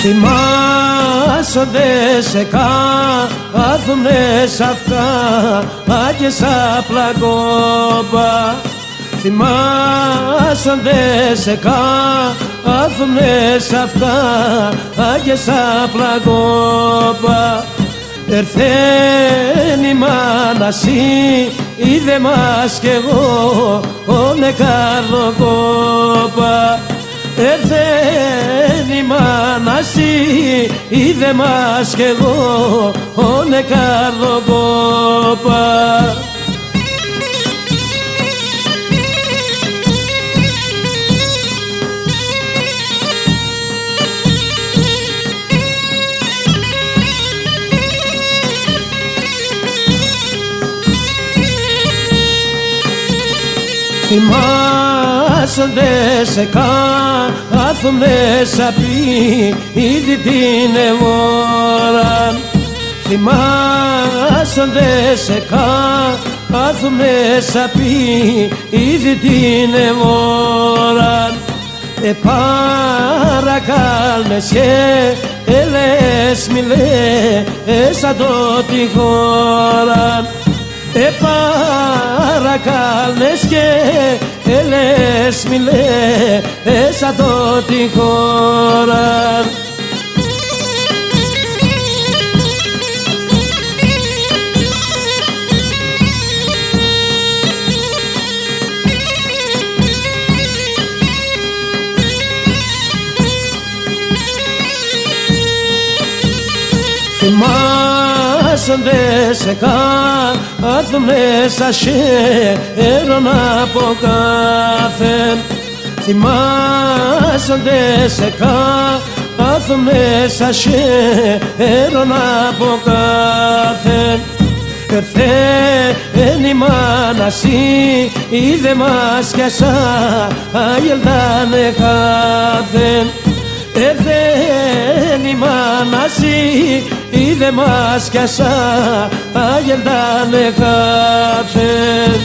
Θυμάσονται σε κάθουνε σ' αυτά και σ' πλακόμπα. Θυμάσονται σε κάθουνε σ' αυτά και σ' πλακόμπα. Ερθέν η μάνα σοι, είδε μας κι εγώ όνε καρδοκόπα. Ερθέν η μάνα σοι, είδε μας κι εγώ όνε καρδοκόπα. Θυμάσονται σε κάθουνε σαπί, ήδη την ώρα. Θυμάσονται σε κάθουνε σαπί, ήδη την ώρα. Παρακάλνες και έλες μιλέ σαν το τη χώρα. Παρακάλνες και έλες μιλέ σαν το τη χώρα. Θυμάσονται σε κάθουνε σας χαίρον από κάθεν. Θυμάσονται σε κάθουνε σας χαίρον από κάθεν. Ερθέν η μάνα σοι, είδε μας κι αγελτάνε χάθεν. Ερθέν η μάνα σοι, είδε μας κι αγελτάνε χάθεν.